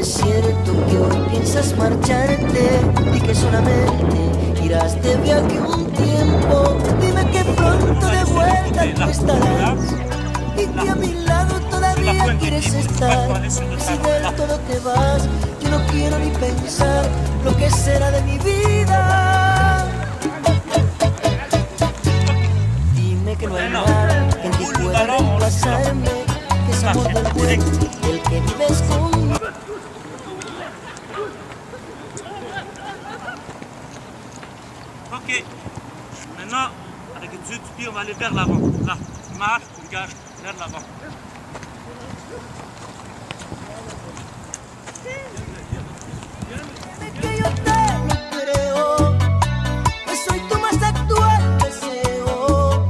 cierto que hoy piensas marcharte y que solamente irás de viaje un tiempo. Dime que pronto de vuelta tú estarás y que a mi lado todavía quieres estar. Y si del todo te vas, yo no quiero ni pensar lo que será de mi vida. Dime que no hay nada que en ti pueda reemplazarme, que es amor del bueno, el que vives conmigo. Ok, maintenant, avec le dessus du pied, on va aller vers l'avant. Là, tu marches, tu gages vers l'avant. Que yo te lo creo, que soy tu más actual deseo,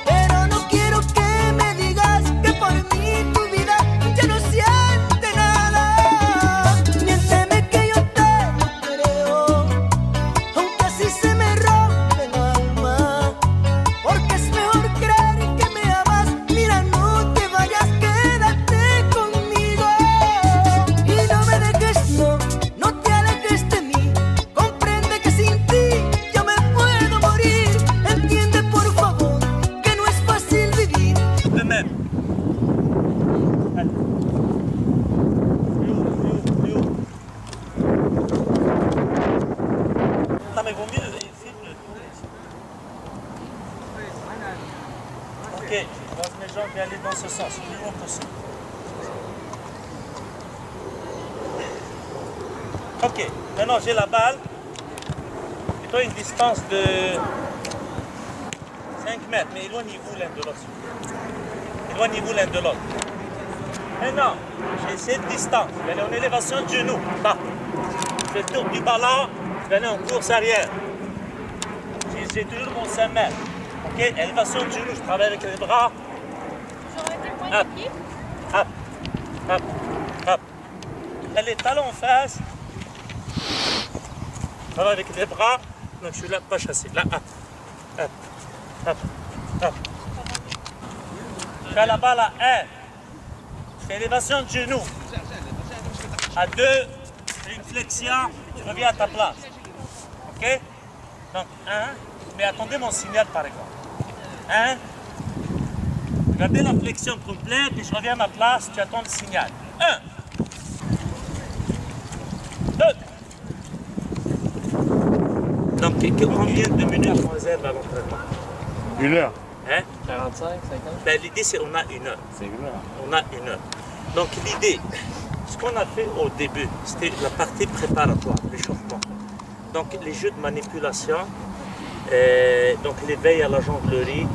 pero no quiero que me digas que por mí tu vida ya no siente nada. Miénteme que yo te lo creo, aunque así se me rompe el alma, porque es mejor creer que me amas. Mira, no te vayas, quédate conmigo y no me dejes, no te alejes de mí. Comprende que sin ti yo me puedo morir. Entiende por favor que no es fácil vivir. De même. Allez. Plus haut. Non mais vaut mieux, filme. Ok, je pose mes jambes et aller dans ce sens, le plus loin possible. Ok, maintenant j'ai la balle. Et toi une distance de 5 mètres, mais éloignez-vous l'un de l'autre. Éloignez-vous l'un de l'autre. Maintenant, j'ai cette distance. Je vais aller en élévation de genou. Là. Je fais le tour du ballon. Je vais aller en course arrière. J'ai toujours mon 5 mètres. Ok, élévation de genou. Je travaille avec les bras. Hop, hop, hop, hop. Là, les talons en face. Je travaille avec les bras. Donc je suis là, pas chassé. Là, hop, hop, hop, hop. Je fais la balle à 1. Je fais élévation de genou. À 2, je fais une flexion. Tu reviens à ta place. Ok? Donc 1. Mais attendez mon signal par exemple. 1. Regardez la flexion complète et je reviens à ma place. Tu attends le signal. 1. 2. Donc combien de minutes on réserve à l'entraînement? 1 heure. Hein? 45, 50? Ben, l'idée c'est on a 1 heure. C'est 1 heure. On a 1 heure. Donc l'idée, ce qu'on a fait au début, c'était la partie préparatoire, l'échauffement. Donc les jeux de manipulation, donc l'éveil à la jonglerie,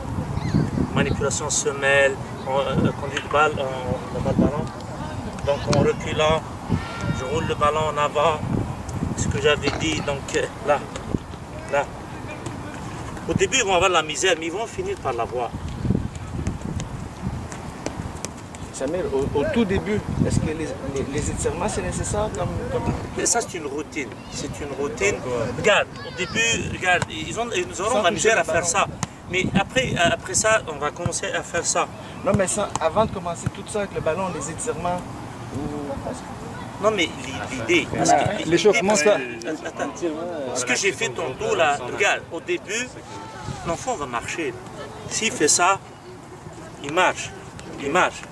manipulation semelle, conduite de balle, on va le ballon. Donc en reculant, je roule le ballon en avant, ce que j'avais dit, donc là, là. Au début, ils vont avoir la misère, mais ils vont finir par l'avoir. Samir, au tout début, est-ce que les étirements c'est nécessaire comme... Mais ça, c'est une routine. C'est une routine. Regarde, au début, regarde, ils auront la misère à faire ça. Mais après ça, on va commencer à faire ça. Non, mais ça, avant de commencer tout ça avec le ballon, les étirements, Non, mais l'idée. L'échauffement, ça. Attends. Ce que j'ai fait tantôt, là, regarde, au début, l'enfant va marcher. S'il fait ça, il marche. Il marche.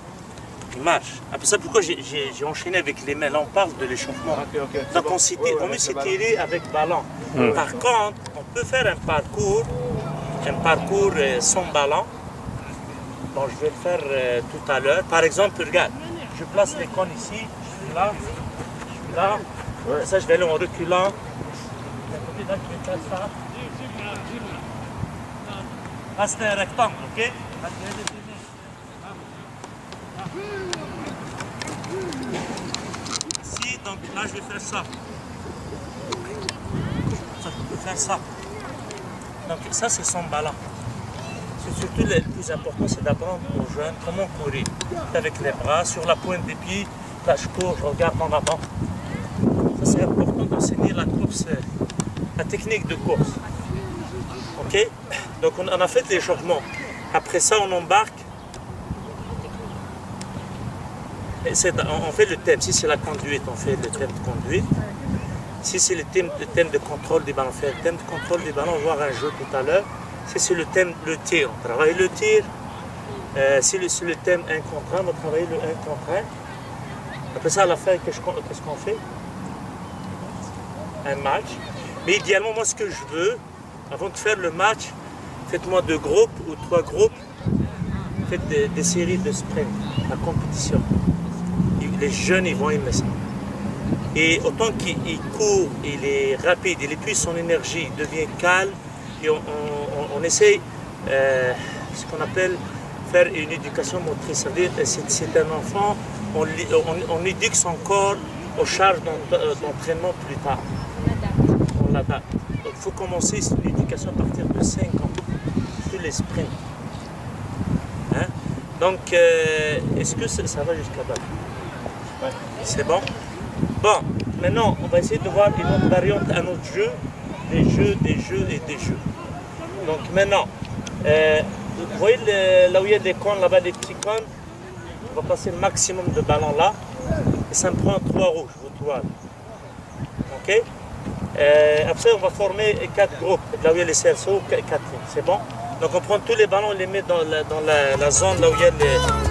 Il marche. Après ça, pourquoi j'ai enchaîné avec les mains? Là, on parle de l'échauffement. Ok. Donc, on veut s'étirer avec ballon. Par contre, on peut faire un parcours sans ballon. Bon, je vais le faire tout à l'heure. Par exemple, regarde, je place les cônes ici, je suis là, Ouais. Ça, je vais aller en reculant. D'un côté, là, je vais faire ça. Là, c'est un rectangle, ok? Ici, donc là, je vais faire ça. Ça, je peux faire ça. Donc ça, c'est son ballon. Surtout, le plus important, c'est d'apprendre aux jeunes comment courir. Avec les bras, sur la pointe des pieds. Là, je cours, je regarde en avant. Ça, c'est important d'enseigner la course, la technique de course. Ok? Donc, on a fait l'échauffement. Après ça, on embarque. On fait le thème. Si c'est la conduite, on fait le thème de conduite. Si c'est le thème de contrôle du ballon, on fait le thème de contrôle du ballon. On va voir un jeu tout à l'heure. Si c'est le thème, le tir, on travaille le tir. Si c'est le thème 1 contre 1, on va travailler le 1 contre 1. Après ça, à la fin, qu'est-ce qu'on fait? Un match. Mais idéalement, moi, ce que je veux, avant de faire le match, faites-moi 2 groupes ou 3 groupes. Faites des séries de sprint, la compétition. Les jeunes, ils vont aimer ça. Et autant qu'il court, il est rapide, il épuise son énergie, il devient calme. Et on essaie ce qu'on appelle faire une éducation motrice. Ça veut dire que c'est un enfant, on éduque son corps aux charges d'entraînement plus tard. On l'adapte. Donc il faut commencer l'éducation à partir de 5 ans, sur les sprints. Hein? Donc, est-ce que ça va jusqu'à là? Ouais. C'est bon? Bon, maintenant, on va essayer de voir une autre variante, un autre jeu, des jeux et des jeux. Donc maintenant, vous voyez là où il y a des cônes, là-bas des petits cônes, on va passer le maximum de ballons là, et ça me prend 3 rouges, vos toiles. Ok? Après, on va former 4 groupes, là où il y a les cerceaux, 4 lignes, c'est bon? Donc on prend tous les ballons, on les met dans la zone là où il y a les